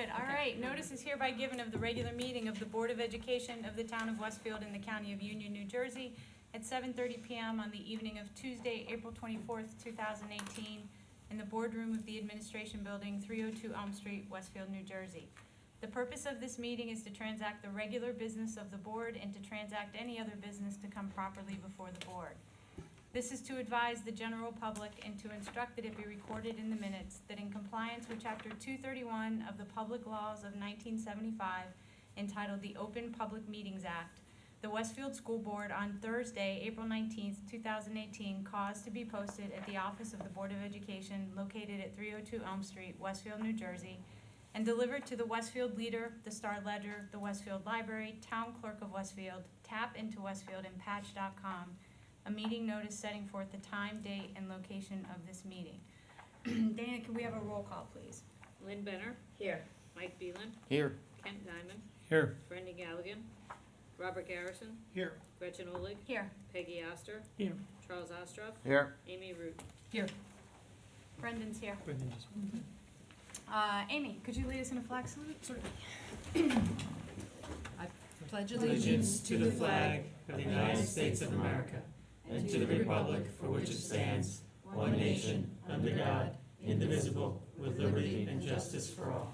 good. All right, notice is hereby given of the regular meeting of the Board of Education of the Town of Westfield in the County of Union, New Jersey, at 7:30 PM on the evening of Tuesday, April 24th, 2018, in the boardroom of the Administration Building, 302 Elm Street, Westfield, New Jersey. The purpose of this meeting is to transact the regular business of the board and to transact any other business to come properly before the board. This is to advise the general public and to instruct that it be recorded in the minutes that in compliance with Chapter 231 of the Public Laws of 1975, entitled the Open Public Meetings Act, the Westfield School Board on Thursday, April 19th, 2018, caused to be posted at the office of the Board of Education located at 302 Elm Street, Westfield, New Jersey, and delivered to the Westfield Leader, the Star Ledger, the Westfield Library, Town Clerk of Westfield, Tap into Westfield, and Patch.com, a meeting notice setting forth the time, date, and location of this meeting. Dana, can we have a roll call, please? Lynn Benner. Here. Mike Beelan. Here. Kent Diamond. Here. Brendan Galligan. Robert Garrison. Here. Gretchen Olig. Here. Peggy Oster. Here. Charles Ostroff. Here. Amy Root. Here. Brendan's here. Brendan just. Amy, could you lead us in a flag salute? I pledge Allegiance to the flag of the United States of America and to the republic for which it stands, one nation, under God, indivisible, with liberty and justice for all.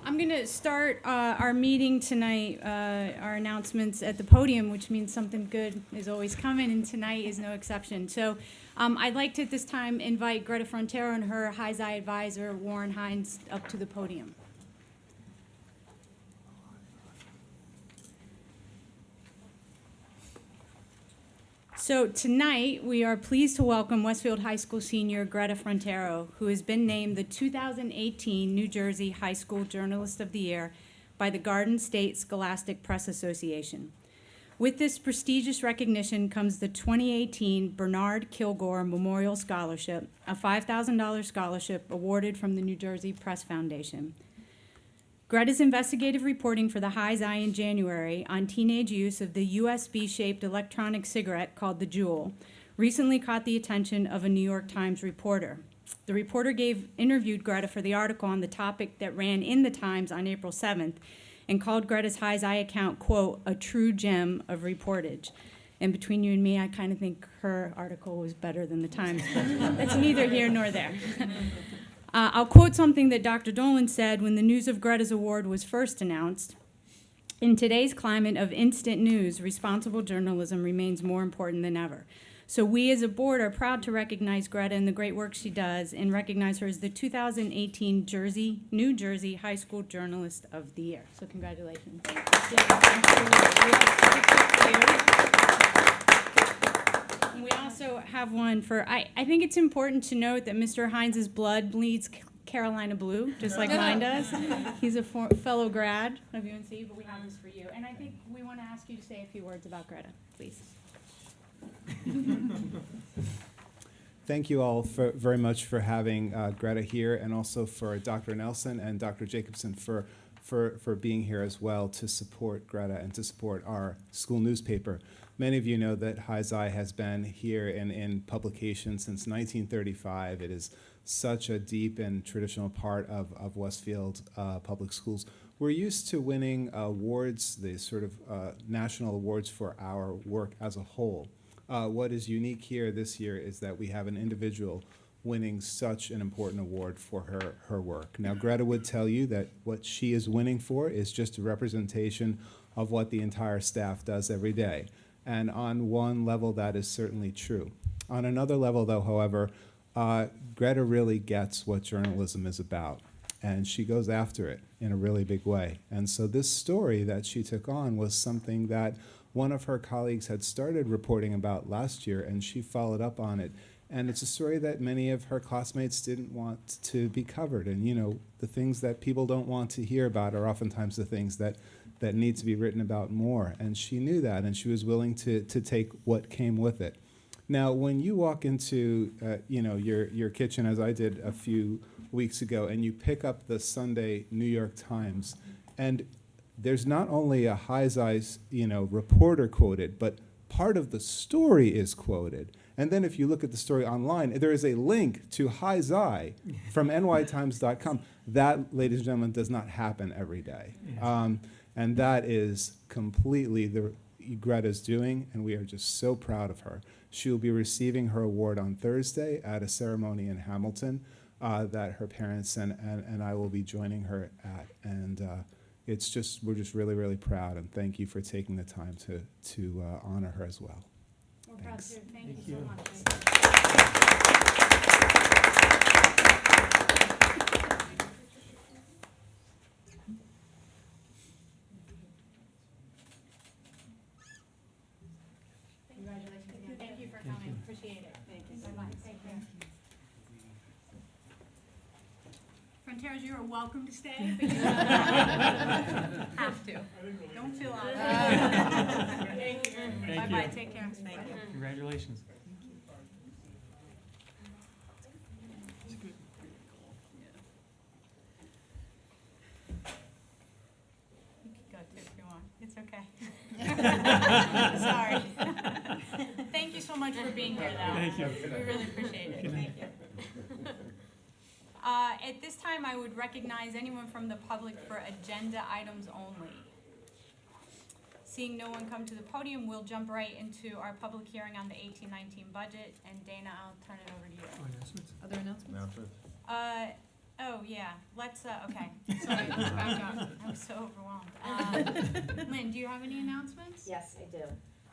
I'm going to start our meeting tonight, our announcements at the podium, which means something good is always coming, and tonight is no exception. So I'd like to at this time invite Greta Frontero and her HiZi advisor, Warren Hines, up to the podium. So tonight, we are pleased to welcome Westfield High School senior Greta Frontero, who has been named the 2018 New Jersey High School Journalist of the Year by the Garden State Scholastic Press Association. With this prestigious recognition comes the 2018 Bernard Kilgore Memorial Scholarship, a $5,000 scholarship awarded from the New Jersey Press Foundation. Greta's investigative reporting for the HiZi in January on teenage use of the USB-shaped electronic cigarette called the Juul recently caught the attention of a New York Times reporter. The reporter interviewed Greta for the article on the topic that ran in the Times on April 7th and called Greta's HiZi account, quote, a true gem of reportage. And between you and me, I kind of think her article was better than the Times, but that's neither here nor there. I'll quote something that Dr. Dolan said when the news of Greta's award was first announced. In today's climate of instant news, responsible journalism remains more important than ever. So we as a board are proud to recognize Greta and the great work she does and recognize her as the 2018 New Jersey High School Journalist of the Year. So congratulations. We also have one for, I think it's important to note that Mr. Hines' blood bleeds Carolina blue, just like mine does. He's a fellow grad of UNC, but we have this for you. And I think we want to ask you to say a few words about Greta, please. Thank you all very much for having Greta here, and also for Dr. Nelson and Dr. Jacobson for being here as well to support Greta and to support our school newspaper. Many of you know that HiZi has been here in publication since 1935. It is such a deep and traditional part of Westfield public schools. We're used to winning awards, the sort of national awards for our work as a whole. What is unique here this year is that we have an individual winning such an important award for her work. Now, Greta would tell you that what she is winning for is just a representation of what the entire staff does every day. And on one level, that is certainly true. On another level, though, however, Greta really gets what journalism is about, and she goes after it in a really big way. And so this story that she took on was something that one of her colleagues had started reporting about last year, and she followed up on it. And it's a story that many of her classmates didn't want to be covered. And, you know, the things that people don't want to hear about are oftentimes the things that need to be written about more. And she knew that, and she was willing to take what came with it. Now, when you walk into, your kitchen, as I did a few weeks ago, and you pick up the Sunday New York Times, and there's not only a HiZi, reporter quoted, but part of the story is quoted. And then if you look at the story online, there is a link to Hi Zai from nytimes.com. That, ladies and gentlemen, does not happen every day. Yes. And that is completely Greta's doing, and we are just so proud of her. She will be receiving her award on Thursday at a ceremony in Hamilton that her parents and I will be joining her at. And we're just really, really proud, and thank you for taking the time to honor her as well. We're proud Thanks. to. Thank Thank you so you. much. Congratulations again. Thank you for coming. Appreciate it. Thank you. Bye-bye. Take care. Fronteras, you are welcome to stay, but you have to. Don't feel obligated. Thank you. Thank Bye-bye. you. Take care. Thank you. Congratulations. You can go too if you want. It's okay. Sorry. Thank you so much for being here, though. Thank you. We really appreciate it. Thank you. At this time, I would recognize anyone from the public for agenda items only. Seeing no one come to the podium, we'll jump right into our public hearing on the 18-19 budget. And Dana, I'll turn it over to you. Other announcements? Oh, yeah, let's, okay. Sorry, let's back up. I was so overwhelmed. Lynn, do you have any announcements? Yes, I do.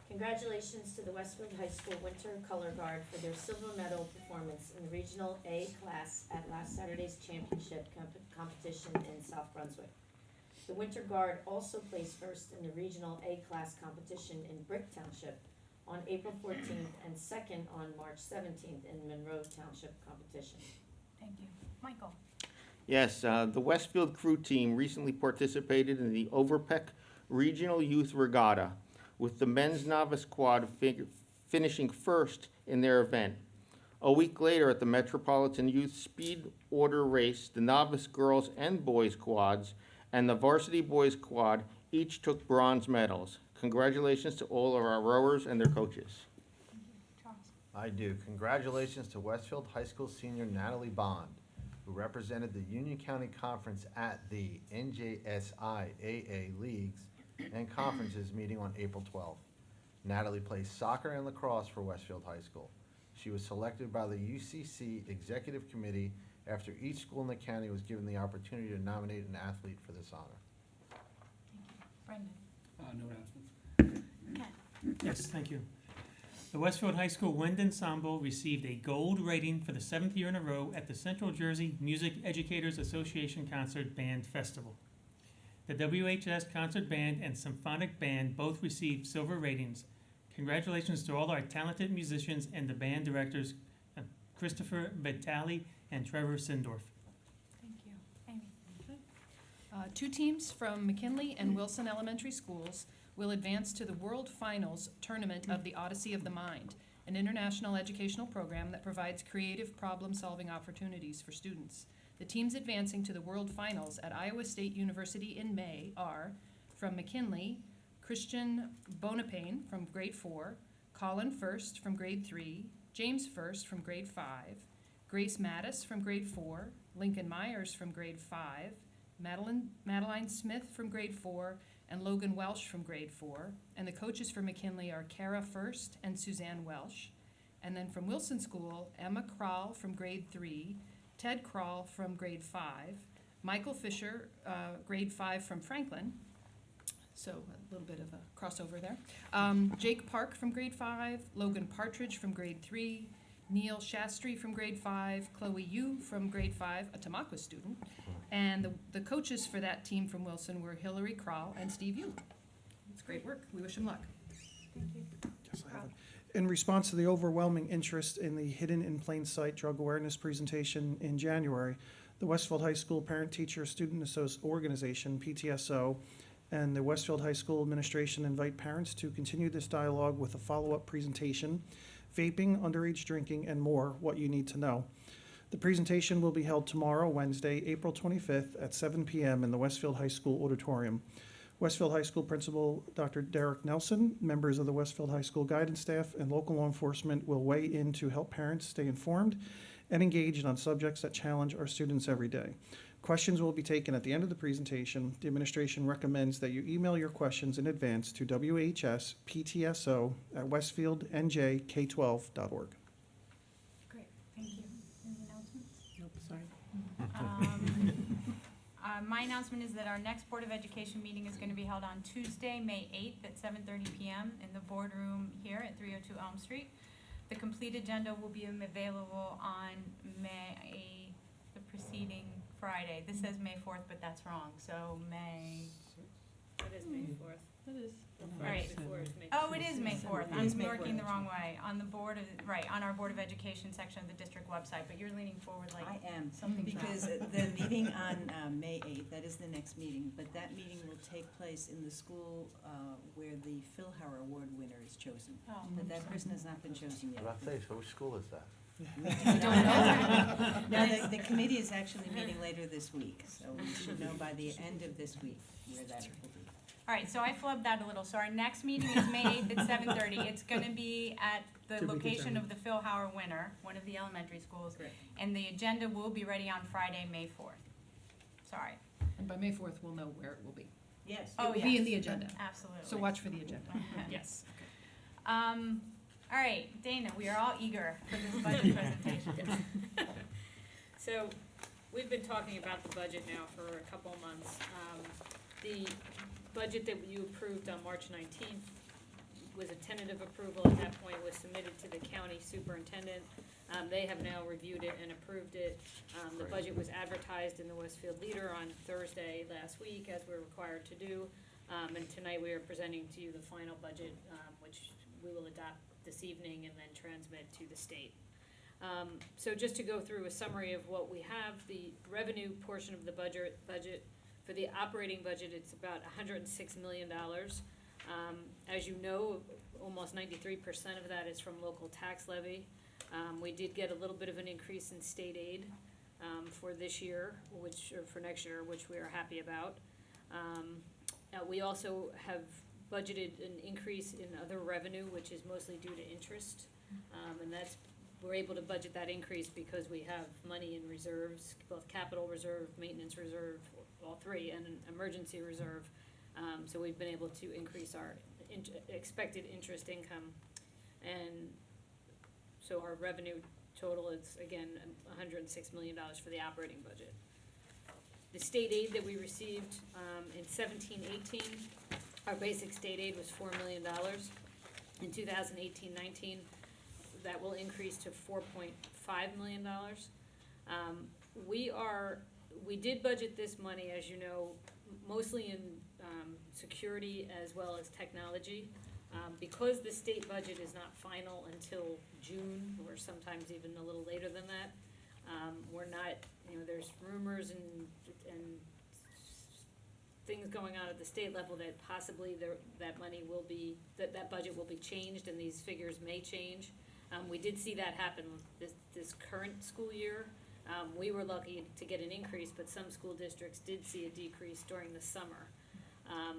Congratulations to the Westfield High School Winter Color Guard for their silver medal performance in the Regional A class at last Saturday's championship competition in South Brunswick. The Winter Guard also placed first in the Regional A class competition in Brick Township on April 14th and second on March 17th in Monroe Township competition. Thank you. Michael? Yes, the Westfield crew team recently participated in the Overpeck Regional Youth Regatta, with the men's novice squad finishing first in their event. A week later at the Metropolitan Youth Speed Order Race, the novice girls and boys quads and the varsity boys quad each took bronze medals. Congratulations to all of our rowers and their coaches. Charles? I do. Congratulations to Westfield High School senior Natalie Bond, who represented the Union County Conference at the NJSIAA Leagues and Conferences meeting on April 12th. Natalie plays soccer and lacrosse for Westfield High School. She was selected by the UCC Executive Committee after each school in the county was given the opportunity to nominate an athlete for this honor. Brendan? No announcements. Yes, thank you. The Westfield High School Wind Ensemble received a gold rating for the 7th year in a row at the Central Jersey Music Educators Association Concert Band Festival. The WHS Concert Band and Symphonic Band both received silver ratings. Congratulations to all our talented musicians and the band directors, Christopher Vitale and Trevor Sindorf. Thank you. Amy? Two teams from McKinley and Wilson Elementary Schools will advance to the World Finals tournament of the Odyssey of the Mind, an international educational program that provides creative problem-solving opportunities for students. The teams advancing to the World Finals at Iowa State University in May are from McKinley, Christian Bonapane from grade 4, Colin First from grade 3, James First from grade 5, Grace Mattis from grade 4, Lincoln Myers from grade 5, Madeline Smith from grade 4, and Logan Welsh from grade 4. And the coaches for McKinley are Kara First and Suzanne Welsh. And then from Wilson School, Emma Krall from grade 3, Ted Krall from grade 5, Michael Fisher, grade 5 from Franklin. So a little bit of a crossover there. Jake Park from grade 5, Logan Partridge from grade 3, Neil Shastry from grade 5, Chloe Yu from grade 5, a Tamaqua student. And the coaches for that team from Wilson were Hillary Krall and Steve Yu. It's great work. We wish them luck. Thank you. Yes, I have it. In response to the overwhelming interest in the Hidden in Plain Sight drug awareness presentation in January, the Westfield High School Parent Teacher Student Organization, PTSO, and the Westfield High School Administration invite parents to continue this dialogue with a follow-up presentation, Vaping, Underage Drinking, and More, What You Need to Know. The presentation will be held tomorrow, Wednesday, April 25th at 7 p.m. in the Westfield High School Auditorium. Westfield High School Principal Dr. Derek Nelson, members of the Westfield High School guidance staff, and local law enforcement will weigh in to help parents stay informed and engaged on subjects that challenge our students every day. Questions will be taken at the end of the presentation. The administration recommends that you email your questions in advance to whsptso@westfieldnjk12.org. Great, thank you. Any announcements? Nope, sorry. My announcement is that our next Board of Education meeting is going to be held on Tuesday, May 8th at 7:30 PM in the boardroom here at 302 Elm Street. The complete agenda will be available on the preceding Friday. This says May 4th, but that's wrong, so May, It is May 4th. It is. The Right. Friday before is May. oh, it is May 4th. It I'm is May marking 4th. the wrong way. On the board of, right, on our Board of Education section of the district website, but you're leaning forward like I am, something's wrong. because the meeting on May 8th, that is the next meeting, but that meeting will take place in the school where the Phil Hauer Award winner is chosen. Oh, But that person has not been chosen yet. About to say, so which school is that? We don't know. No, the committee is actually meeting later this week, so we should know by the end of this week where that will be. All right, so I flubbed that a little. So our next meeting is May 8th at 7:30. It's going to be at the To be location of determined. the Phil Hauer winner, one of the elementary schools. Correct. And the agenda will be ready on Friday, May 4th. Sorry. And by May 4th, we'll know where it will be. Yes. Oh, It will be in yes. the agenda. Absolutely. So watch for the agenda. Okay. Yes. All right, Dana, we are all eager for this budget presentation. So, we've been talking about the budget now for a couple of months. The budget that you approved on March 19th was a tentative approval at that point, was submitted to the county superintendent. They have now reviewed it and approved it. The budget was advertised in the Westfield Leader on Thursday last week, as we're required to do. And tonight we are presenting to you the final budget, which we will adopt this evening and then transmit to the state. So just to go through a summary of what we have, the revenue portion of the budget, for the operating budget, it's about $106 million. As you know, almost 93% of that is from local tax levy. We did get a little bit of an increase in state aid for this year, or for next year, which we are happy about. We also have budgeted an increase in other revenue, which is mostly due to interest. And we're able to budget that increase because we have money in reserves, both capital reserve, maintenance reserve, all three, and an emergency reserve. So we've been able to increase our expected interest income. And so our revenue total is, again, $106 million for the operating budget. The state aid that we received in 17-18, our basic state aid was $4 million. In 2018-19, that will increase to $4.5 million. We did budget this money, as you know, mostly in security as well as technology. Because the state budget is not final until June, or sometimes even a little later than that, we're not, there's rumors and things going on at the state level that possibly that money will be, that budget will be changed and these figures may change. We did see that happen this current school year. We were lucky to get an increase, but some school districts did see a decrease during the summer.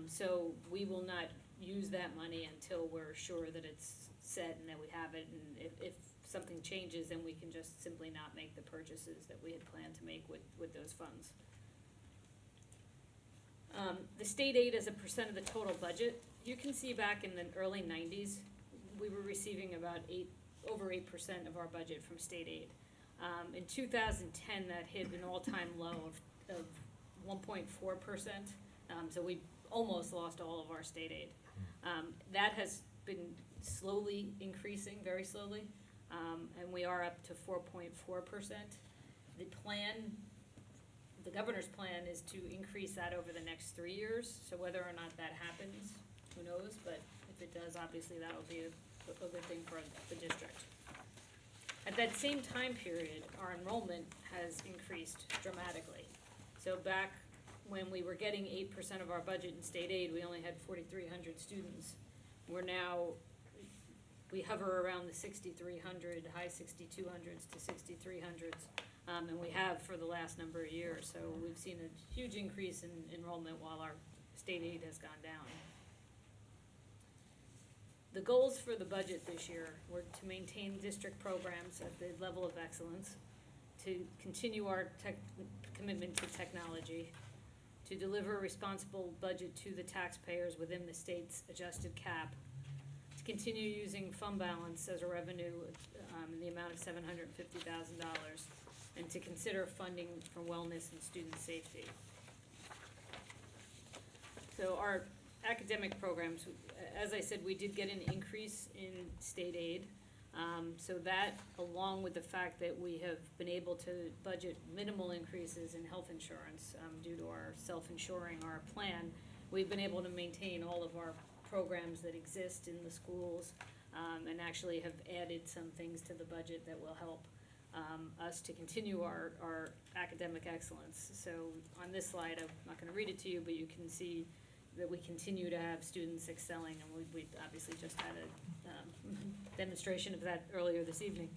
So we will not use that money until we're sure that it's set and that we have it. And if something changes, then we can just simply not make the purchases that we had planned to make with those funds. The state aid as a percent of the total budget, you can see back in the early 90s, we were receiving about over 8% of our budget from state aid. In 2010, that hit an all-time low of 1.4%, so we almost lost all of our state aid. That has been slowly increasing, very slowly, and we are up to 4.4%. The governor's plan is to increase that over the next 3 years, so whether or not that happens, who knows, but if it does, obviously that'll be a good thing for the district. At that same time period, our enrollment has increased dramatically. So back when we were getting 8% of our budget in state aid, we only had 4,300 students. We hover around the 6,300, high 6,200s to 6,300s, and we have for the last number of years. So we've seen a huge increase in enrollment while our state aid has gone down. The goals for the budget this year were to maintain district programs at the level of excellence, to continue our commitment to technology, to deliver a responsible budget to the taxpayers within the state's adjusted cap, to continue using fund balance as a revenue in the amount of $750,000, and to consider funding for wellness and student safety. So our academic programs, as I said, we did get an increase in state aid. So that, along with the fact that we have been able to budget minimal increases in health insurance due to our self-insuring our plan, we've been able to maintain all of our programs that exist in the schools, and actually have added some things to the budget that will help us to continue our academic excellence. So on this slide, I'm not gonna read it to you, but you can see that we continue to have students excelling, and we obviously just had a demonstration of that earlier this evening.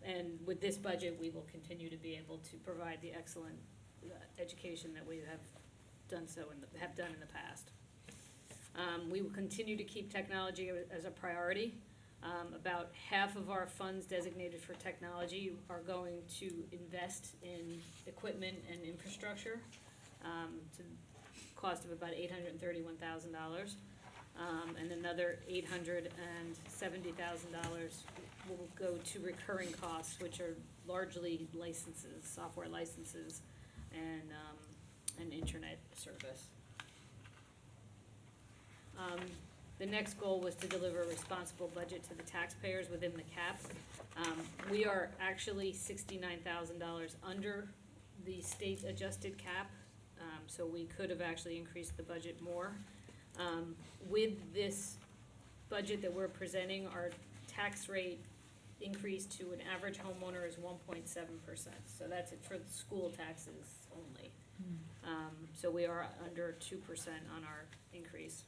And with this budget, we will continue to be able to provide the excellent education that we have done in the past. We will continue to keep technology as a priority. About half of our funds designated for technology are going to invest in equipment and infrastructure, to cost of about $831,000. And another $870,000 will go to recurring costs, which are largely licenses, software licenses, and internet service. The next goal was to deliver a responsible budget to the taxpayers within the cap. We are actually $69,000 under the state adjusted cap, so we could have actually increased the budget more. With this budget that we're presenting, our tax rate increase to an average homeowner is 1.7%. So that's it for the school taxes only. So we are under 2% on our increase.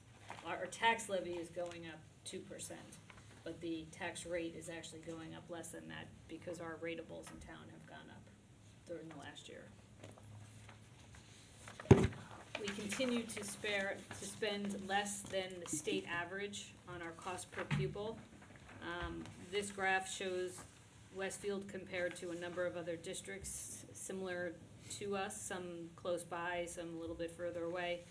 Our tax levy is going up 2%, but the tax rate is actually going up less than that because our rateables in town have gone up during the last year. We continue to spend less than the state average on our cost per pupil. This graph shows Westfield compared to a number of other districts similar to us, some close by, some a little bit further away.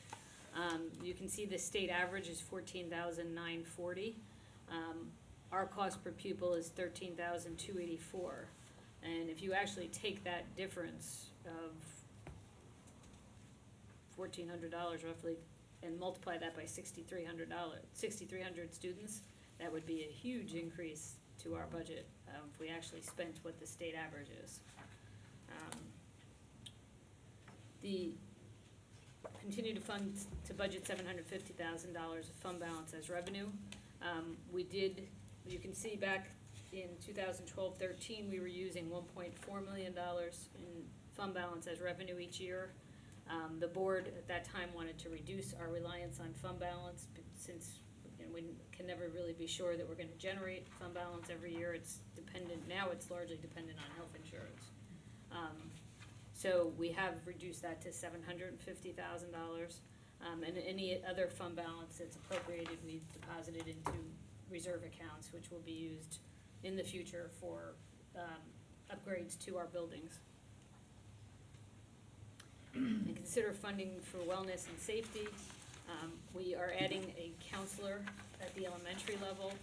You can see the state average is $14,940. Our cost per pupil is $13,284. And if you actually take that difference of $1,400 roughly and multiply that by 6,300 students, that would be a huge increase to our budget if we actually spent what the state average is. Continue to fund to budget $750,000 of fund balance as revenue. You can see back in 2012-13, we were using $1.4 million in fund balance as revenue each year. The board at that time wanted to reduce our reliance on fund balance, but since we can never really be sure that we're gonna generate fund balance every year. It's largely dependent on health insurance. So we have reduced that to $750,000, and any other fund balance that's appropriated, we've deposited into reserve accounts, which will be used in the future for upgrades to our buildings. And consider funding for wellness and safety. We are adding a counselor at the elementary level.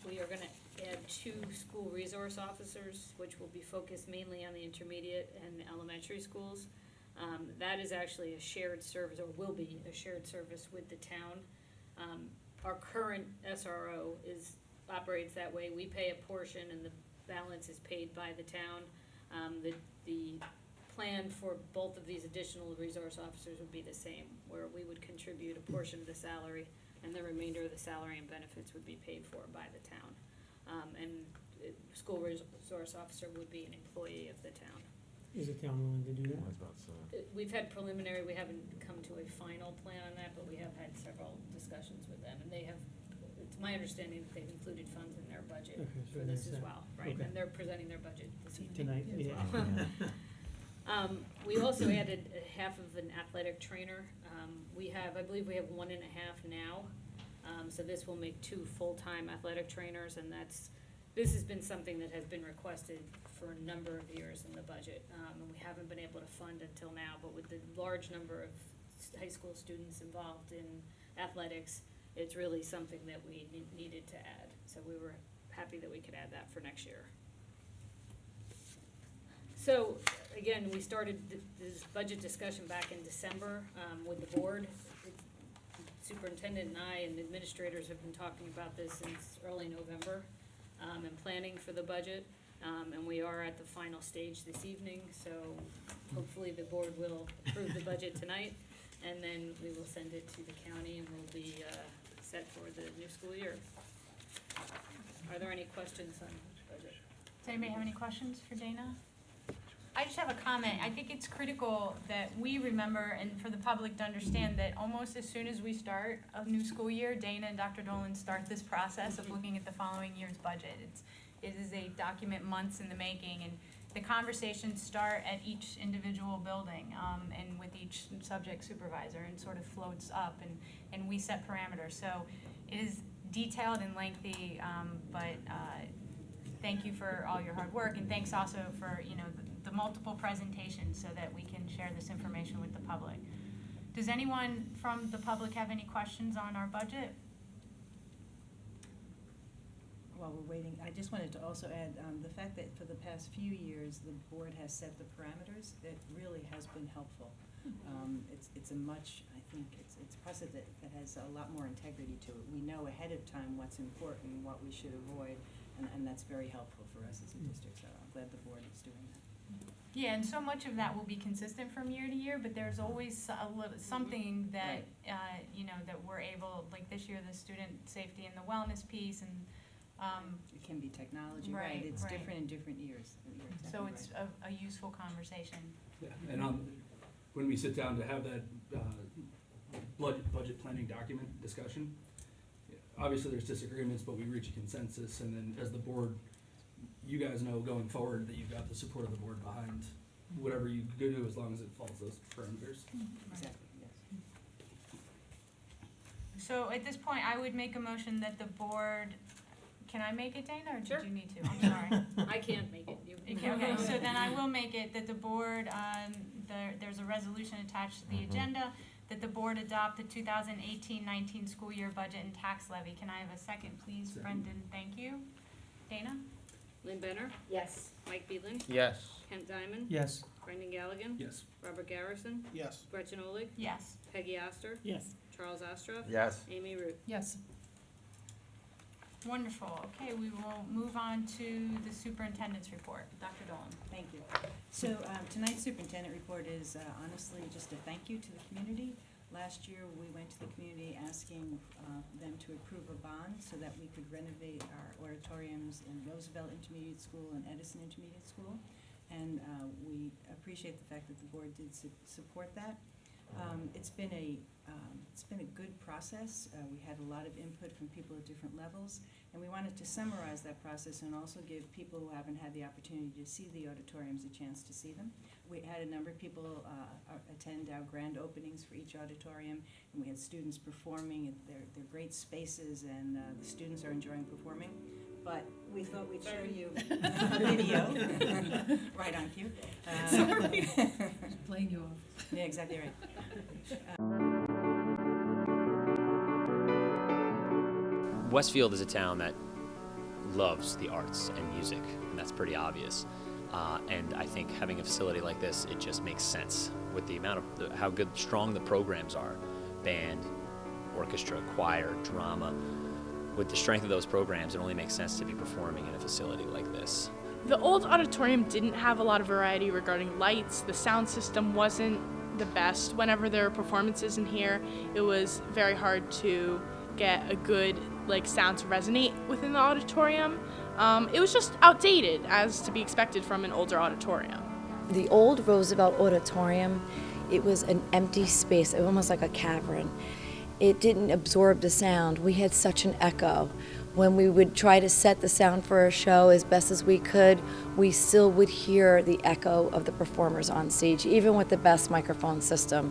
We are gonna add 2 school resource officers, which will be focused mainly on the intermediate and elementary schools. That is actually a shared service, or will be a shared service with the town. Our current SRO operates that way. We pay a portion and the balance is paid by the town. The plan for both of these additional resource officers would be the same, where we would contribute a portion of the salary and the remainder of the salary and benefits would be paid for by the town. And school resource officer would be an employee of the town. Is the town willing to do that? We've had preliminary, we haven't come to a final plan on that, but we have had several discussions with them, and it's my understanding that they've included funds in their budget Okay, so for this as that's, well, right? okay. And they're presenting their budget this evening Tonight, as yeah. well. We also added a half of an athletic trainer. I believe we have 1.5 now. So this will make 2 full-time athletic trainers, and this has been something that has been requested for a number of years in the budget. And we haven't been able to fund until now, but with the large number of high school students involved in athletics, it's really something that we needed to add. So we were happy that we could add that for next year. So, again, we started this budget discussion back in December with the board. Superintendent and I and administrators have been talking about this since early November and planning for the budget. And we are at the final stage this evening, so hopefully the board will approve the budget tonight, and then we will send it to the county and we'll be set for the new school year. Are there any questions on the budget? Does anybody have any questions for Dana? I just have a comment. I think it's critical that we remember and for the public to understand that almost as soon as we start a new school year, Dana and Dr. Dolan start this process of looking at the following year's budget. It is a document months in the making, and the conversations start at each individual building and with each subject supervisor and sort of floats up, and we set parameters. So it is detailed and lengthy, but thank you for all your hard work, and thanks also for the multiple presentations so that we can share this information with the public. Does anyone from the public have any questions on our budget? While we're waiting, I just wanted to also add the fact that for the past few years, the board has set the parameters. It really has been helpful. It's a much, I think, it's a process that has a lot more integrity to it. We know ahead of time what's important, what we should avoid, and that's very helpful for us as a district, so I'm glad the board is doing that. Yeah, and so much of that will be consistent from year to year, but there's always something that, that we're able, like this year, the student safety and the wellness piece, and It can be technology, Right, right? It's right. different in different years. You're exactly so it's right. a useful conversation. Yeah, and when we sit down to have that budget planning document discussion, obviously there's disagreements, but we reach a consensus, and then as the board, you guys know going forward that you've got the support of the board behind whatever you do as long as it follows those parameters. Exactly, yes. So at this point, I would make a motion that the board, can I make it, Dana, or Sure. did you need to? I'm sorry. I can't make it. You Okay, so then I will make it that the board, there's a resolution attached to the agenda, that the board adopt the 2018-19 school year budget and tax levy. Can I have a second, please? Second. Brendan, thank you. Dana? Lynn Benner, Yes. Mike Beedlin, Yes. Kent Diamond, Yes. Brendan Galligan, Yes. Robert Garrison, Yes. Gretchen Olig, Yes. Peggy Oster, Yes. Charles Ostroff, Yes. Amy Root. Yes. Wonderful. Okay, we will move on to the superintendent's report. Dr. Dolan. Thank you. So tonight's superintendent report is honestly just a thank you to the community. Last year, we went to the community asking them to approve a bond so that we could renovate our auditoriums in Roosevelt Intermediate School and Edison Intermediate School. And we appreciate the fact that the board did support that. It's been a good process. We had a lot of input from people at different levels, and we wanted to summarize that process and also give people who haven't had the opportunity to see the auditoriums a chance to see them. We had a number of people attend our grand openings for each auditorium, and we had students performing. They're great spaces, and the students are enjoying performing. But we thought we'd show you a video, right on cue. Sorry. Just playing you off. Yeah, exactly right. Westfield is a town that loves the arts and music, and that's pretty obvious. And I think having a facility like this, it just makes sense with the amount of how strong the programs are, band, orchestra, choir, drama. With the strength of those programs, it only makes sense to be performing in a facility like this. The old auditorium didn't have a lot of variety regarding lights. The sound system wasn't the best. Whenever there were performances in here, it was very hard to get a good sound to resonate within the auditorium. It was just outdated, as to be expected from an older auditorium. The old Roosevelt Auditorium, it was an empty space, almost like a cavern. It didn't absorb the sound. We had such an echo. when we would try to set the sound for a show as best as we could, we still would hear the echo of the performers on stage, even with the best microphone system.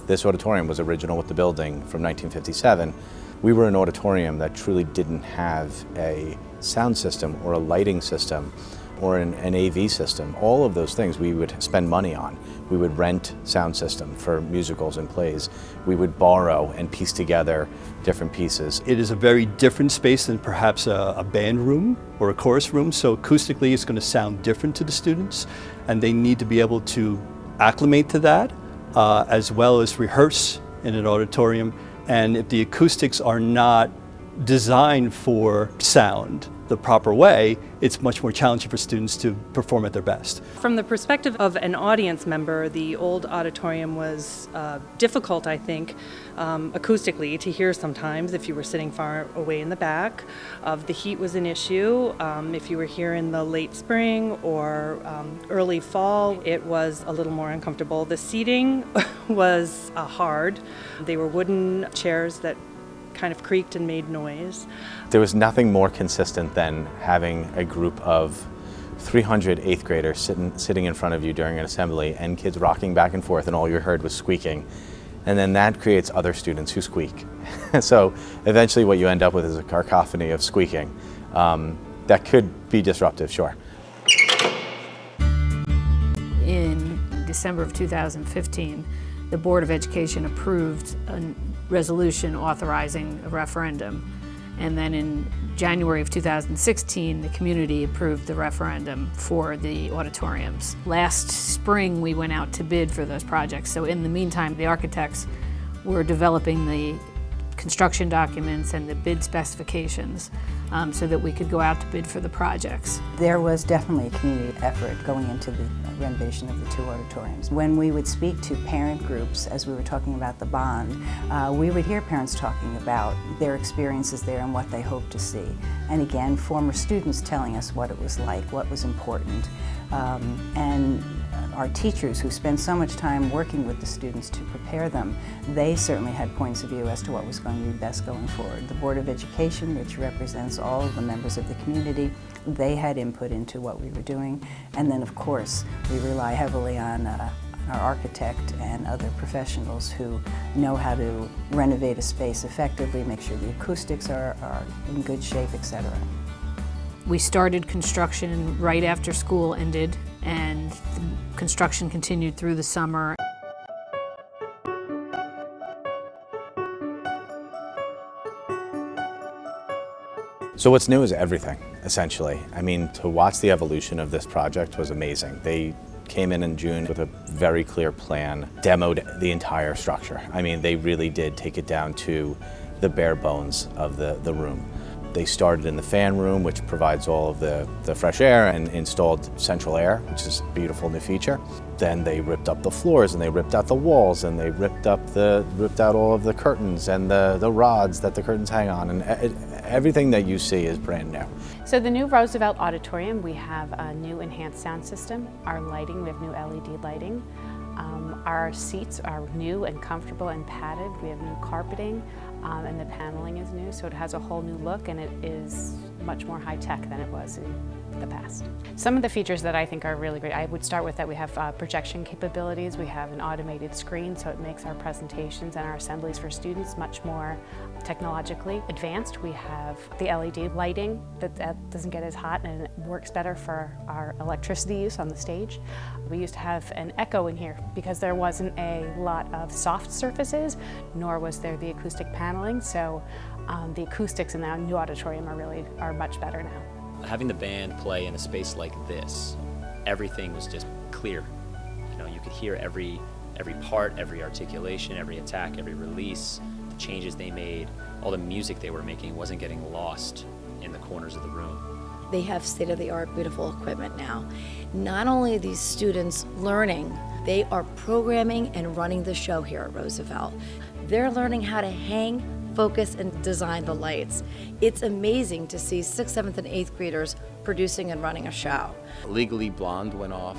This auditorium was original with the building from 1957. We were an auditorium that truly didn't have a sound system or a lighting system or an AV system. All of those things we would spend money on. We would rent sound system for musicals and plays. We would borrow and piece together different pieces. It is a very different space than perhaps a band room or a chorus room, so acoustically it's going to sound different to the students, and they need to be able to acclimate to that, as well as rehearse in an auditorium. And if the acoustics are not designed for sound the proper way, it's much more challenging for students to perform at their best. From the perspective of an audience member, the old auditorium was difficult, I think, acoustically to hear sometimes if you were sitting far away in the back. The heat was an issue. If you were here in the late spring or early fall, it was a little more uncomfortable. The seating was hard. They were wooden chairs that kind of creaked and made noise. There was nothing more consistent than having a group of 300 eighth graders sitting in front of you during an assembly and kids rocking back and forth, and all you heard was squeaking. And then that creates other students who squeak. So eventually what you end up with is a cacophony of squeaking. That could be disruptive, sure. In December of 2015, the Board of Education approved a resolution authorizing a referendum. And then in January of 2016, the community approved the referendum for the auditoriums. Last spring, we went out to bid for those projects. So in the meantime, the architects were developing the construction documents and the bid specifications so that we could go out to bid for the projects. There was definitely a community effort going into the renovation of the two auditoriums. When we would speak to parent groups, as we were talking about the bond, we would hear parents talking about their experiences there and what they hoped to see. And again, former students telling us what it was like, what was important. And our teachers who spend so much time working with the students to prepare them, they certainly had points of view as to what was going to be best going forward. The Board of Education, which represents all of the members of the community, they had input into what we were doing. And then, of course, we rely heavily on our architect and other professionals who know how to renovate a space effectively, make sure the acoustics are in good shape, etc. We started construction right after school ended, and the construction continued through the summer. So what's new is everything, essentially. I mean, to watch the evolution of this project was amazing. They came in June with a very clear plan, demoed the entire structure. I mean, they really did take it down to the bare bones of the room. They started in the fan room, which provides all of the fresh air, and installed central air, which is a beautiful new feature. Then they ripped up the floors, and they ripped out the walls, and they ripped out all of the curtains and the rods that the curtains hang on, and everything that you see is brand new. So the new Roosevelt Auditorium, we have a new enhanced sound system. Our lighting, we have new LED lighting. Our seats are new and comfortable and padded. We have new carpeting. And the paneling is new, so it has a whole new look, and it is much more high-tech than it was in the past. Some of the features that I think are really great, I would start with that we have projection capabilities. We have an automated screen, so it makes our presentations and our assemblies for students much more technologically advanced. We have the LED lighting that doesn't get as hot and it works better for our electricity use on the stage. We used to have an echo in here because there wasn't a lot of soft surfaces, nor was there the acoustic paneling, so the acoustics in the new auditorium are much better now. Having the band play in a space like this, everything was just clear. You know, you could hear every part, every articulation, every attack, every release, the changes they made, all the music they were making wasn't getting lost in the corners of the room. They have state-of-the-art, beautiful equipment now. Not only are these students learning, they are programming and running the show here at Roosevelt. They're learning how to hang, focus, and design the lights. It's amazing to see 6th, 7th, and 8th graders producing and running a show. Legally Blonde went off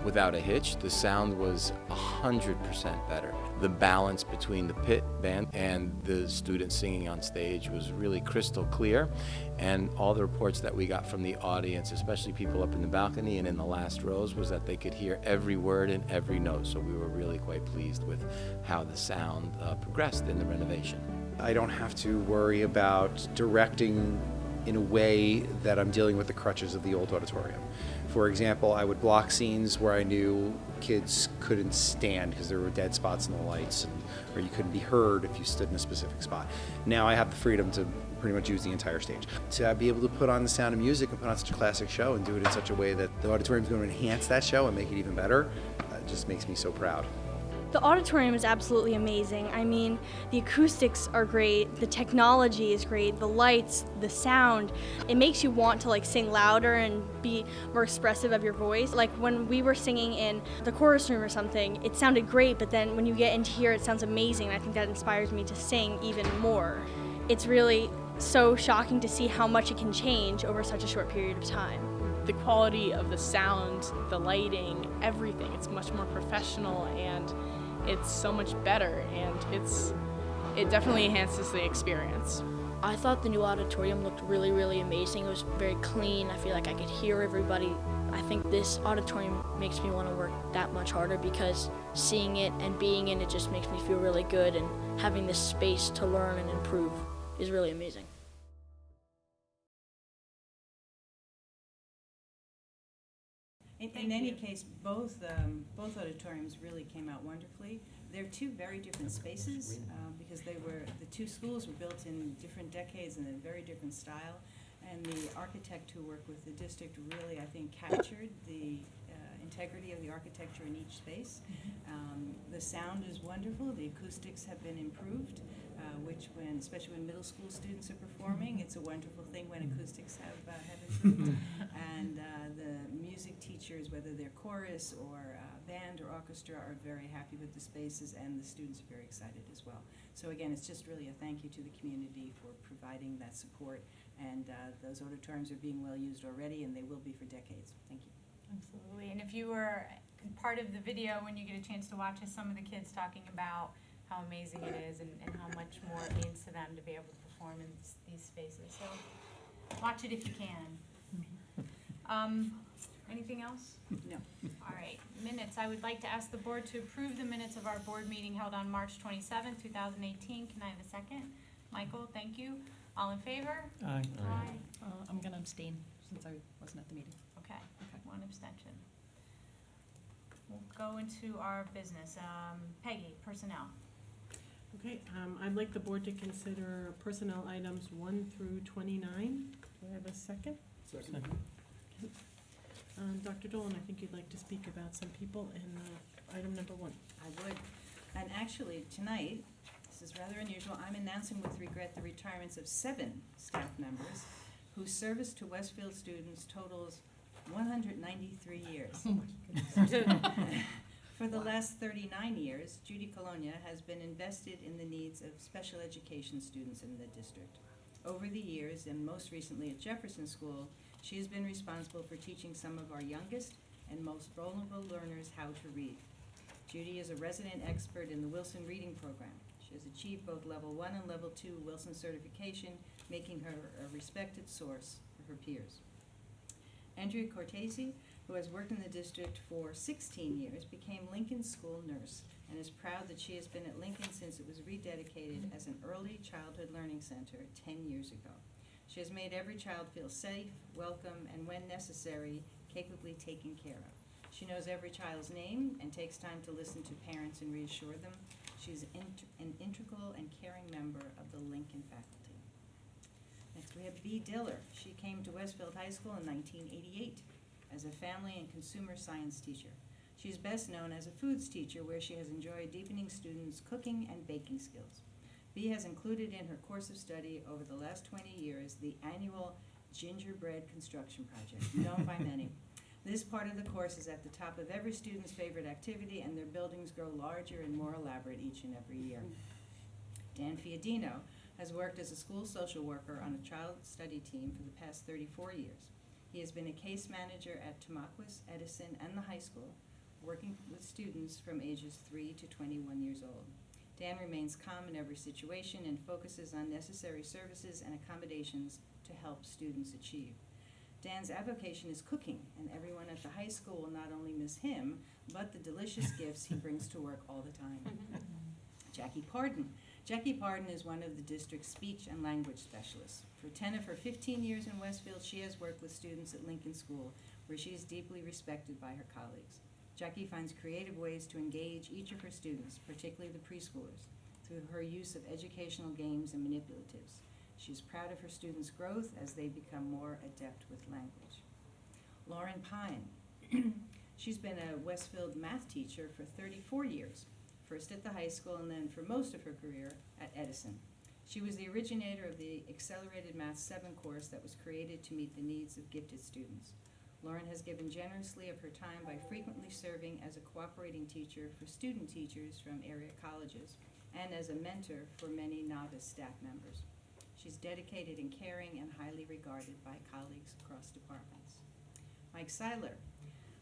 without a hitch. The sound was 100% better. The balance between the pit band and the students singing on stage was really crystal clear, and all the reports that we got from the audience, especially people up in the balcony and in the last rows, was that they could hear every word and every note. So we were really quite pleased with how the sound progressed in the renovation. I don't have to worry about directing in a way that I'm dealing with the crutches of the old auditorium. For example, I would block scenes where I knew kids couldn't stand because there were dead spots in the lights, or you couldn't be heard if you stood in a specific spot. Now I have the freedom to pretty much use the entire stage. To be able to put on The Sound of Music and put on such a classic show and do it in such a way that the auditorium is going to enhance that show and make it even better, just makes me so proud. The auditorium is absolutely amazing. I mean, the acoustics are great, the technology is great, the lights, the sound. It makes you want to like sing louder and be more expressive of your voice. Like when we were singing in the chorus room or something, it sounded great, but then when you get into here, it sounds amazing. And I think that inspires me to sing even more. It's really so shocking to see how much it can change over such a short period of time. The quality of the sound, the lighting, everything, it's much more professional and it's so much better, and it definitely enhances the experience. I thought the new auditorium looked really, really amazing. It was very clean. I feel like I could hear everybody. I think this auditorium makes me want to work that much harder because seeing it and being in it just makes me feel really good, and having this space to learn and improve is really amazing. In any case, both auditoriums really came out wonderfully. They're two very different spaces because the two schools were built in different decades and a very different style. And the architect who worked with the district really, I think, captured the integrity of the architecture in each space. The sound is wonderful. The acoustics have been improved, especially when middle school students are performing, it's a wonderful thing when acoustics have improved. And the music teachers, whether they're chorus or band or orchestra, are very happy with the spaces, and the students are very excited as well. So again, it's just really a thank you to the community for providing that support, and those auditoriums are being well used already, and they will be for decades. Thank you. Absolutely. And if you were part of the video, when you get a chance to watch some of the kids talking about how amazing it is and how much more it means to them to be able to perform in these spaces. So watch it if you can. Anything else? No. All right. Minutes. I would like to ask the board to approve the minutes of our board meeting held on March 27th, 2018. Can I have a second? Michael, thank you. All in favor? Aye. Aye. I'm going to abstain since I wasn't at the meeting. Okay. One abstention. We'll go into our business. Peggy, personnel. Okay, I'd like the board to consider personnel items 1 through 29. Do I have a second? Second. Dr. Dolan, I think you'd like to speak about some people in item number 1. I would. And actually, tonight, this is rather unusual, I'm announcing with regret the retirements of 7 staff members whose service to Westfield students totals 193 years. Oh my goodness. For the last 39 years, Judy Colonia has been invested in the needs of special education students in the district. Over the years, and most recently at Jefferson School, she has been responsible for teaching some of our youngest and most vulnerable learners how to read. Judy is a resident expert in the Wilson Reading Program. She has achieved both Level 1 and Level 2 Wilson certification, making her a respected source for her peers. Andrea Cortese, who has worked in the district for 16 years, became Lincoln's school nurse and is proud that she has been at Lincoln since it was rededicated as an early childhood learning center 10 years ago. She has made every child feel safe, welcome, and when necessary, capably taken care of. She knows every child's name and takes time to listen to parents and reassure them. She's an integral and caring member of the Lincoln faculty. Next we have B. Diller. She came to Westfield High School in 1988 as a family and consumer science teacher. She's best known as a foods teacher, where she has enjoyed deepening students' cooking and baking skills. B has included in her course of study over the last 20 years the annual gingerbread construction project, known by many. This part of the course is at the top of every student's favorite activity, and their buildings grow larger and more elaborate each and every year. Dan Fiadino has worked as a school social worker on a child study team for the past 34 years. He has been a case manager at Tamaulipas, Edison, and the high school, working with students from ages 3 to 21 years old. Dan remains calm in every situation and focuses on necessary services and accommodations to help students achieve. Dan's avocation is cooking, and everyone at the high school will not only miss him, but the delicious gifts he brings to work all the time. Jackie Pardon. Jackie Pardon is one of the district's speech and language specialists. For 10 of her 15 years in Westfield, she has worked with students at Lincoln School, where she is deeply respected by her colleagues. Jackie finds creative ways to engage each of her students, particularly the preschoolers, through her use of educational games and manipulatives. She is proud of her students' growth as they become more adept with language. Lauren Pine. She's been a Westfield math teacher for 34 years, first at the high school and then for most of her career at Edison. She was the originator of the Accelerated Math 7 course that was created to meet the needs of gifted students. Lauren has given generously of her time by frequently serving as a cooperating teacher for student teachers from area colleges and as a mentor for many novice staff members. She's dedicated and caring and highly regarded by colleagues across departments. Mike Seiler.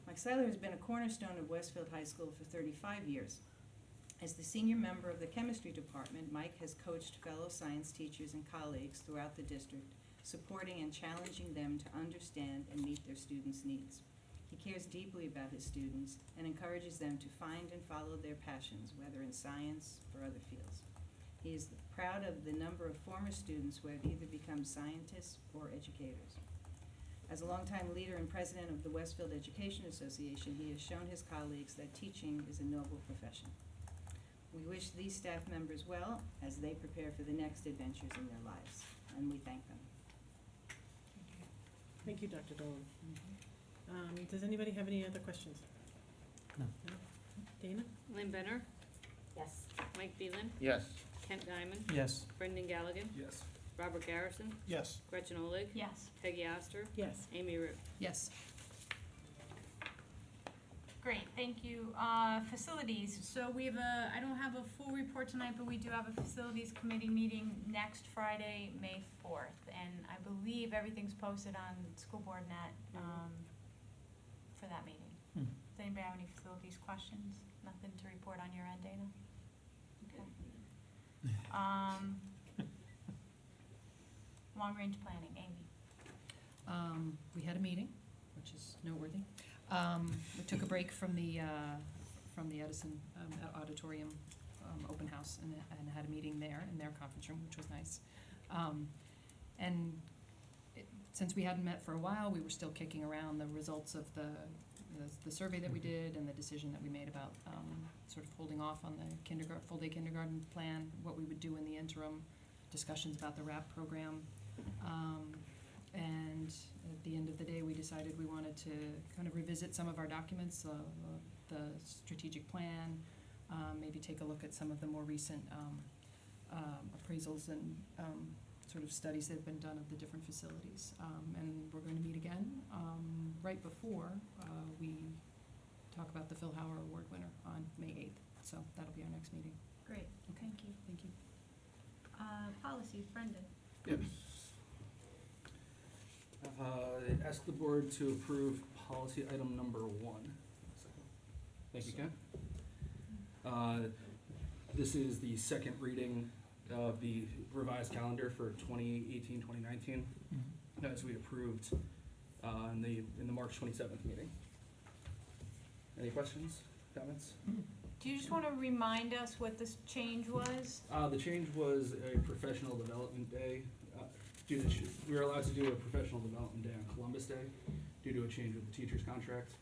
Mike Seiler has been a cornerstone of Westfield High School for 35 years. As the senior member of the chemistry department, Mike has coached fellow science teachers and colleagues throughout the district, supporting and challenging them to understand and meet their students' needs. He cares deeply about his students and encourages them to find and follow their passions, whether in science or other fields. He is proud of the number of former students who have either become scientists or educators. As a longtime leader and president of the Westfield Education Association, he has shown his colleagues that teaching is a noble profession. We wish these staff members well as they prepare for the next adventures in their lives, and we thank them. Thank you, Dr. Dolan. Does anybody have any other questions? No. Dana? Lynn Benner, Yes. Mike Beelan, Yes. Kent Diamond, Yes. Brendan Galligan, Yes. Robert Garrison, Yes. Gretchen Olig, Yes. Peggy Oster, Yes. Amy Root. Yes. Great, thank you. Facilities, so we have I don't have a full report tonight, but we do have a facilities committee meeting next Friday, May 4th. And I believe everything's posted on School Board Net for that meeting. Hmm. Does anybody have any facilities questions? Nothing to report on your end, Dana? Okay. Long-range planning, Amy. We had a meeting, which is noteworthy. We took a break from the Edison auditorium open house and had a meeting there in their conference room, which was nice. Since we hadn't met for a while, we were still kicking around the results of the survey that we did and the decision that we made about sort of holding off on the full-day kindergarten plan, what we would do in the interim, discussions about the RAP program. And at the end of the day, we decided we wanted to kind of revisit some of our documents, the strategic plan, maybe take a look at some of the more recent appraisals and sort of studies that have been done of the different facilities. And we're going to meet again right before we talk about the Phil Hauer Award winner on May 8th. So that'll be our next meeting. Great, thank you. Thank you. Policies, Brendan. Yes. Ask the board to approve policy item number 1. Thank you, Ken. This is the second reading of the revised calendar for 2018-2019, as we approved in the March 27th meeting. Any questions, comments? Do you just want to remind us what this change was? The change was a professional development day. We were allowed to do a professional development day on Columbus Day due to a change with the teacher's contract,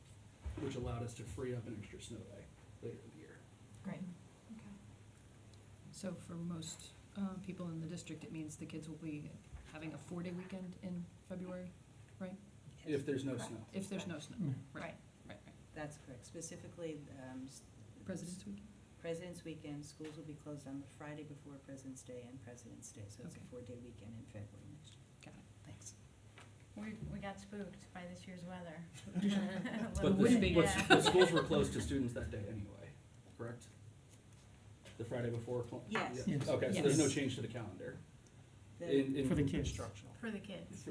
which allowed us to free up an extra snow day later in the year. Great, okay. So for most people in the district, it means the kids will be having a 4-day weekend in February, right? If there's no Correct. snow. If there's no snow, right. That's correct. Specifically, President's Week? President's Weekend, schools will be closed on the Friday before President's Day and President's Day, so it's Okay. a 4-day weekend in February next year. Got it, thanks. We got spooked by this year's weather. But Wouldn't be. the schools were closed to students that day anyway, correct? The Friday before? Yes. Yes. Okay, so there's no Yes. change to the calendar. The- In For the kids. For the kids.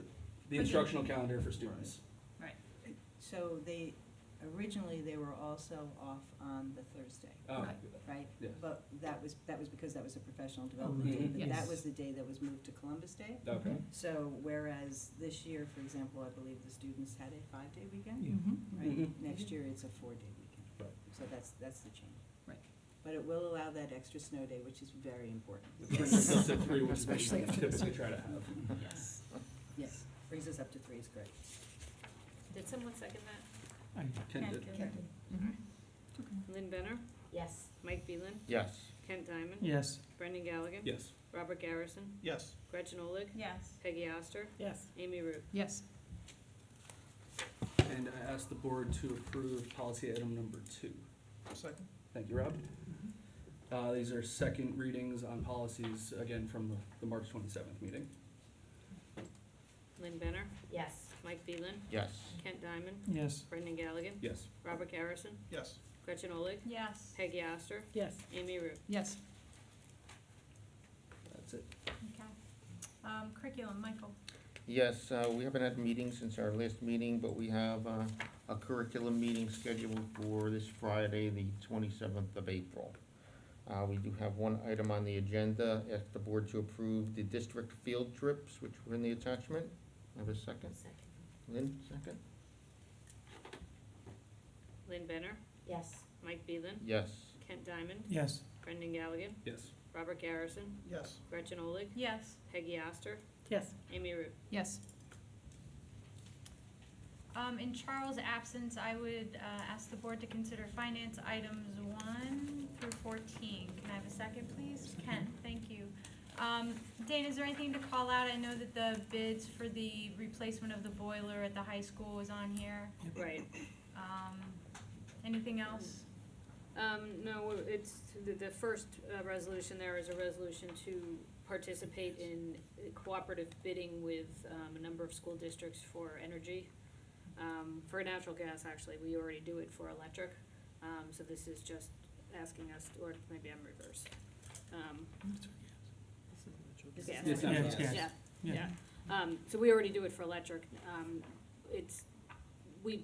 The instructional calendar for students. Right. So originally they were also off on the Thursday. Oh, Right. Right? Yes. But that was because that was a professional development day, but that Yes. was the day that was moved to Columbus Day. Okay. So whereas this year, for example, I believe the students had a 5-day weekend. Mm-hmm. Right? Mhm. Next year, it's a 4-day weekend. Right. So that's the change. Right. But it will allow that extra snow day, which is very important. It brings us up to 3, which is what Especially we after typically this. try to have. Yes, yes, brings us up to 3 is great. Did someone second that? Ken did. Lynn Benner? Yes. Mike Beelan? Yes. Kent Diamond? Yes. Brendan Galligan? Yes. Robert Garrison? Yes. Gretchen Olig? Yes. Peggy Oster? Yes. Amy Root? Yes. And I ask the board to approve policy item number 2. Second. Thank you, Rob. These are second readings on policies, again, from the March 27th meeting. Lynn Benner? Yes. Mike Beelan? Yes. Kent Diamond? Yes. Brendan Galligan? Yes. Robert Garrison? Yes. Gretchen Olig? Yes. Peggy Oster? Yes. Amy Root? Yes. That's it. Okay. Curriculum, Michael. Yes, we haven't had a meeting since our last meeting, but we have a curriculum meeting scheduled for this Friday, the 27th of April. We do have one item on the agenda, ask the board to approve the district field trips, which were in the attachment. Have a second? Second. Lynn, second? Lynn Benner? Yes. Mike Beelan? Yes. Kent Diamond? Yes. Brendan Galligan? Yes. Robert Garrison? Yes. Gretchen Olig? Yes. Peggy Oster? Yes. Amy Root? Yes. In Charles' absence, I would ask the board to consider finance items 1 through 14. Can I have a second, please? Ken, thank you. Dana, is there anything to call out? I know that the bids for the replacement of the boiler at the high school is on here. Right. Anything else? No, it's, the first resolution there is a resolution to participate in cooperative bidding with a number of school districts for energy. For natural gas, actually, we already do it for electric, so this is just asking us, or maybe I'm reversed. Gas. It's not Yeah, it's gas. gas. Yeah. So we already do it for electric. We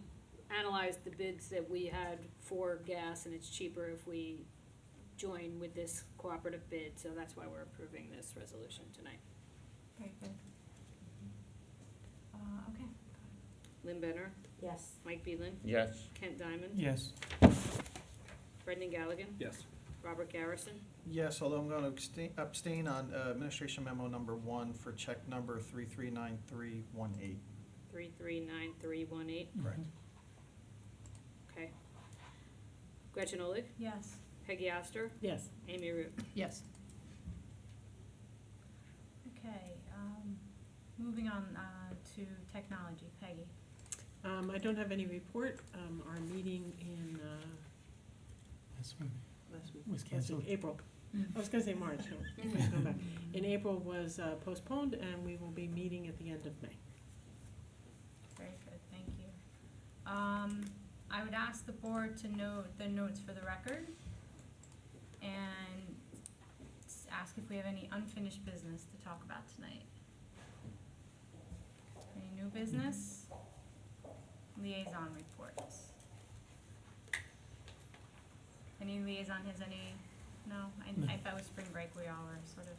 analyzed the bids that we had for gas, and it's cheaper if we join with this cooperative bid, so that's why we're approving this resolution tonight. Very good. Okay. Lynn Benner? Yes. Mike Beelan? Yes. Kent Diamond? Yes. Brendan Galligan? Yes. Robert Garrison? Yes, although I'm going to abstain on administration memo number 1 for check number 339318. 339318. Correct. Okay. Gretchen Olig? Yes. Peggy Oster? Yes. Amy Root? Yes. Okay, moving on to technology. Peggy. I don't have any report. Our meeting in, This one last week. was canceled. April. I was gonna say March, no, let's go back. In April was postponed, and we will be meeting at the end of May. Very good, thank you. I would ask the board to note the notes for the record and ask if we have any unfinished business to talk about tonight. Any new business? Liaison reports. Any liaison has any, no? I thought with spring break we all were sort of,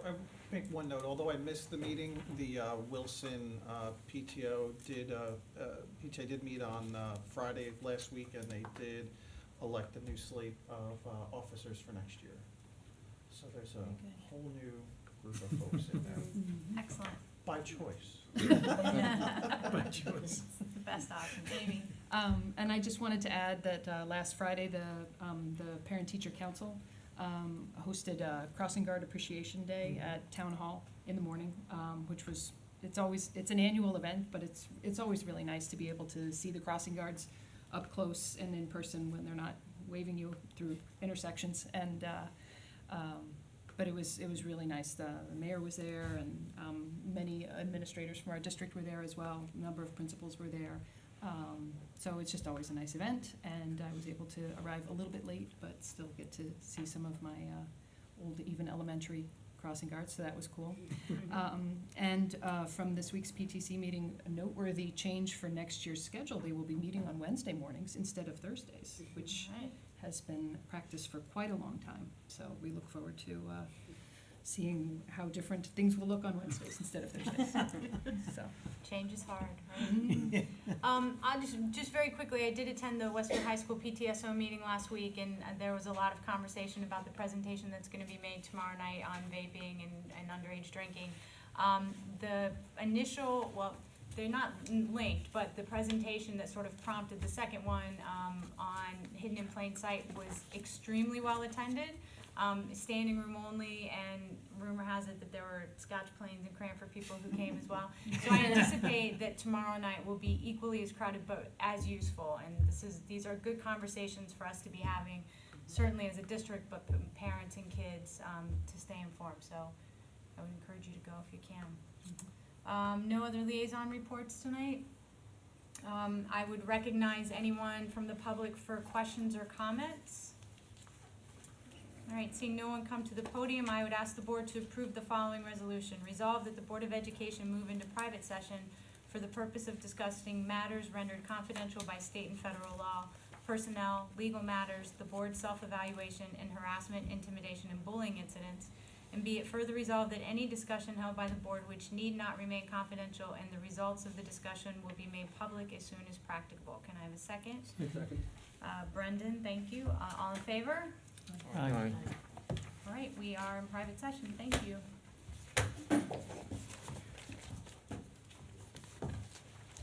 I make one note, although I missed the meeting, the Wilson PTO did meet on Friday of last week, and they did elect a new slate of officers for next year. So there's a Very good. whole new group of folks in there, excellent. by choice. By choice. The best option, Amy. And I just wanted to add that last Friday, the Parent-Teacher Council hosted a Crossing Guard Appreciation Day at Town Hall in the morning, which was, it's an annual event, but it's always really nice to be able to see the crossing guards up close and in person when they're not waving you through intersections. And but it was really nice. The mayor was there, and many administrators from our district were there as well. A number of principals were there. So it's just always a nice event, and I was able to arrive a little bit late, but still get to see some of my old, even elementary crossing guards, so that was cool. And from this week's PTC meeting, a noteworthy change for next year's schedule. They will be meeting on Wednesday mornings instead of Thursdays, which has been practiced for quite a long time. So we look forward to seeing how different things will look on Wednesdays instead of Thursdays. So. Change is hard, right? I'll just very quickly, I did attend the Westfield High School PTSO meeting last week, and there was a lot of conversation about the presentation that's going to be made tomorrow night on vaping and underage drinking. The initial, well, they're not linked, but the presentation that sort of prompted the second one on Hidden in Plain Sight was extremely well attended. Standing room only, and rumor has it that there were Scotch planes and Cranford people who came as well. So I anticipate that tomorrow night will be equally as crowded but as useful, and these are good conversations for us to be having, certainly as a district, but parents and kids to stay informed. So I would encourage you to go if you can. No other liaison reports tonight. I would recognize anyone from the public for questions or comments. All right, seeing no one come to the podium, I would ask the board to approve the following resolution. Resolve that the Board of Education move into private session for the purpose of discussing matters rendered confidential by state and federal law, personnel, legal matters, the board's self-evaluation, and harassment, intimidation, and bullying incidents. And be it further resolved that any discussion held by the board which need not remain confidential and the results of the discussion will be made public as soon as practicable. Can I have a second? Second. Brendan, thank you. All in favor? Aye. All right, we are in private session. Thank you.